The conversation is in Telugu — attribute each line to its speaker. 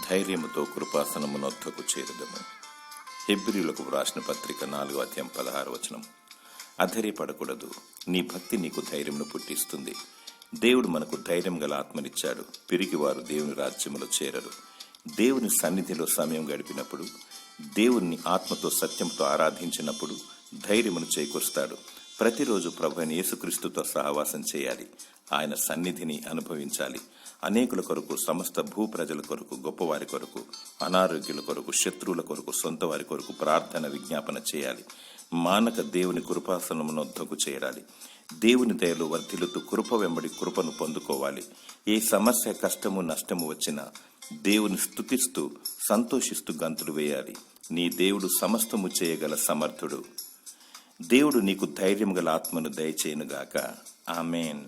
Speaker 1: ధైర్యముతో కృపాసనమునొద్దకు చేరుదము. హెబ్రీయులకు వ్రాసిన పత్రిక 4:16. అధైర్యపడకూడదు, నీ భక్తి నీకు ధైర్యమును పుట్టిస్తుంది. దేవుడు మనకు ధైర్యం గల ఆత్మనిచ్చాడు. పిరికివారు దేవుని రాజ్యములో చేరరు. దేవుని సన్నిధిలో సమయం గడిపినప్పుడు, దేవుణ్ణి ఆత్మతో సత్యంతో ఆరాధించినప్పుడు ధైర్యమును చేకూరుస్తాడు. ప్రతిరోజు ప్రభువైన యేసుక్రీస్తుతో సహవాసం చేయాలి. ఆయన సన్నిధిని అనుభవించాలి. అనేకుల కొరకు, సమస్త భూ ప్రజల కొరకు, గొప్పవారి కొరకు, అనారోగ్యుల కొరకు, శత్రువుల కొరకు, సొంత వారి కొరకు ప్రార్థన విజ్ఞాపన చేయాలి. మానక దేవుని కృపాసనమునొద్దకు చేరాలి. దేవుని దయలో వర్ధిల్లుతూ కృప వెంబడి కృపను పొందుకోవాలి. ఏ సమస్య, కష్టము, నష్టము వచ్చినా దేవుని స్తుతిస్తూ సంతోషిస్తూ గంతులు వేయాలి. నీ దేవుడు సమస్తము చేయగల సమర్థుడు. దేవుడు నీకు ధైర్యం గల ఆత్మను దయచేయునుగాక. ఆమేన్.